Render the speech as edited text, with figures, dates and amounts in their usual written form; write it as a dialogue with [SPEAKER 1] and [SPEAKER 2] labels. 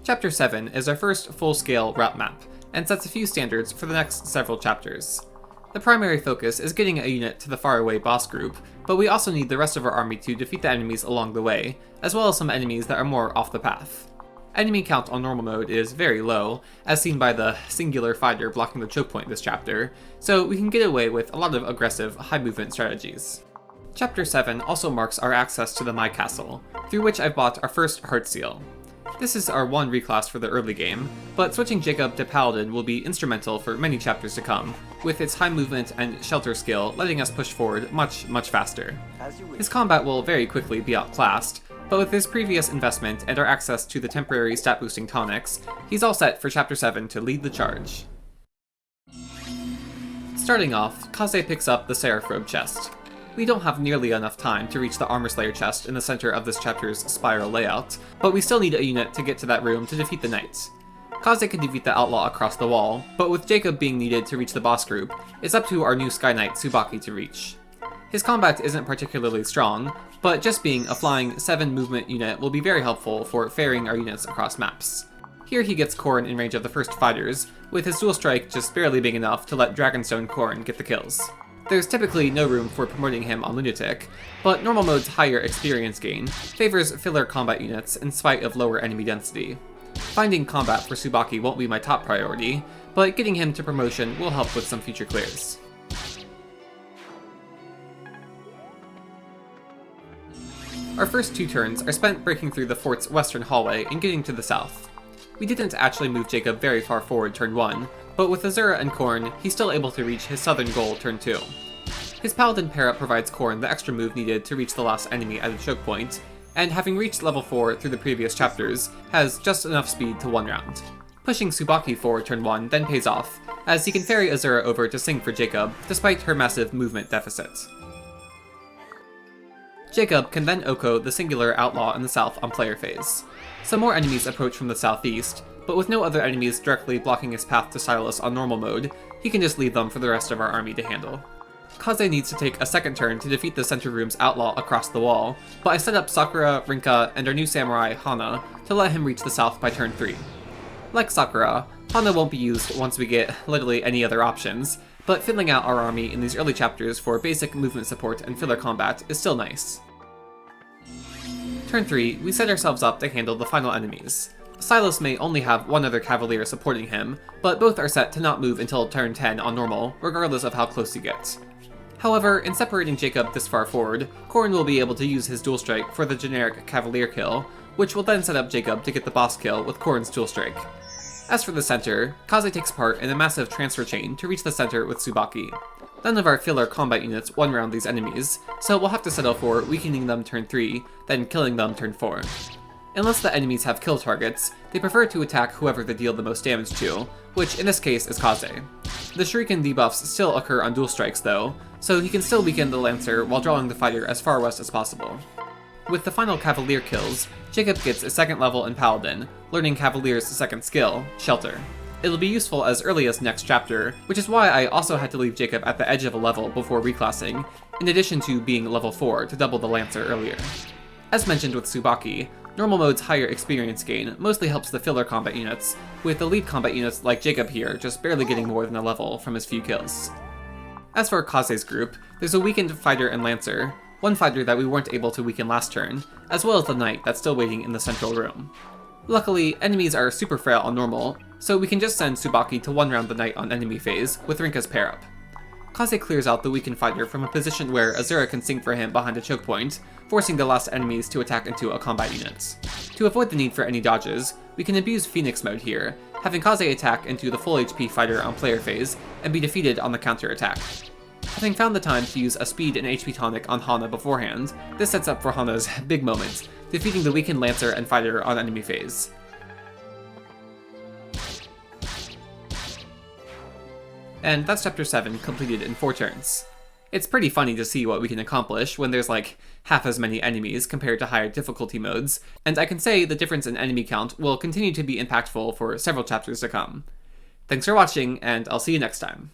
[SPEAKER 1] Chapter 7 is our first full-scale route map, and sets a few standards for the next several chapters. The primary focus is getting a unit to the faraway boss group, but we also need the rest of our army to defeat the enemies along the way, as well as some enemies that are more off the path. Enemy count on normal mode is very low, as seen by the singular fighter blocking the choke point this chapter, so we can get away with a lot of aggressive, high movement strategies. Chapter 7 also marks our access to the MyCastle, through which I've bought our first Heart Seal. This is our one reclass for the early game, but switching Jakob to Paladin will be instrumental for many chapters to come, with its high movement and shelter skill letting us push forward much faster. His combat will very quickly be outclassed, but with his previous investment and our access to the temporary stat boosting Tonics, he's all set for Chapter 7 to lead the charge. Starting off, Kaze picks up the Seraph Robe chest. We don't have nearly enough time to reach the Armor Slayer chest in the center of this chapter's spiral layout, but we still need a unit to get to that room to defeat the knights. Kaze can defeat the outlaw across the wall, but with Jakob being needed to reach the boss group, it's up to our new Sky Knight Subaki to reach. His combat isn't particularly strong, but just being a flying 7 movement unit will be very helpful for ferrying our units across maps. Here he gets Khorne in range of the first fighters, with his dual strike just barely big enough to let Dragonstone Khorne get the kills. There's typically no room for promoting him on Lunatic, but normal mode's higher experience gain favors filler combat units in spite of lower enemy density. Finding combat for Subaki won't be my top priority, but getting him to promotion will help with some future clears. Our first 2 turns are spent breaking through the fort's western hallway and getting to the south. We didn't actually move Jakob very far forward turn 1, but with Azura and Khorne, he's still able to reach his southern goal turn 2. His Paladin pair-up provides Khorne the extra move needed to reach the last enemy at a choke point, and having reached level 4 through the previous chapters, has just enough speed to 1 round. Pushing Subaki forward turn 1 then pays off, as he can ferry Azura over to sing for Jakob, despite her massive movement deficit. Jakob can then Oko the singular outlaw in the south on player phase. Some more enemies approach from the southeast, but with no other enemies directly blocking his path to Silas on normal mode, he can just leave them for the rest of our army to handle. Kaze needs to take a second turn to defeat the center room's outlaw across the wall, but I set up Sakura, Rinka, and our new samurai, Hana, to let him reach the south by turn 3. Like Sakura, Hana won't be used once we get literally any other options, but filling out our army in these early chapters for basic movement support and filler combat is still nice. Turn 3, we set ourselves up to handle the final enemies. Silas may only have one other cavalier supporting him, but both are set to not move until turn 10 on normal, regardless of how close he gets. However, in separating Jakob this far forward, Khorne will be able to use his dual strike for the generic cavalier kill, which will then set up Jakob to get the boss kill with Khorne's dual strike. As for the center, Kaze takes part in a massive transfer chain to reach the center with Subaki. None of our filler combat units one-round these enemies, so we'll have to settle for weakening them turn 3, then killing them turn 4. Unless the enemies have kill targets, they prefer to attack whoever they deal the most damage to, which in this case is Kaze. The Shuriken debuffs still occur on dual strikes though, so he can still weaken the Lancer while drawing the fighter as far west as possible. With the final Cavalier kills, Jakob gets a 2nd level in Paladin, learning Cavalier's 2nd skill, Shelter. It'll be useful as early as next chapter, which is why I also had to leave Jakob at the edge of a level before reclassing, in addition to being level 4 to double the Lancer earlier. As mentioned with Subaki, normal mode's higher experience gain mostly helps the filler combat units, with the lead combat units like Jakob here just barely getting more than a level from his few kills. As for Kaze's group, there's a weakened fighter and Lancer, one fighter that we weren't able to weaken last turn, as well as the knight that's still waiting in the central room. Luckily, enemies are super frail on normal, so we can just send Subaki to one-round the knight on enemy phase with Rinka's pair-up. Kaze clears out the weakened fighter from a position where Azura can sing for him behind a choke point, forcing the last enemies to attack into a combat unit. To avoid the need for any dodges, we can abuse Phoenix mode here, having Kaze attack into the full HP fighter on player phase, and be defeated on the counter attack. Having found the time to use a speed and HP tonic on Hana beforehand, this sets up for Hana's big moment, defeating the weakened Lancer and fighter on enemy phase. And that's chapter 7 completed in 4 turns. It's pretty funny to see what we can accomplish when there's like half as many enemies compared to higher difficulty modes, and I can say the difference in enemy count will continue to be impactful for several chapters to come. Thanks for watching, and I'll see you next time.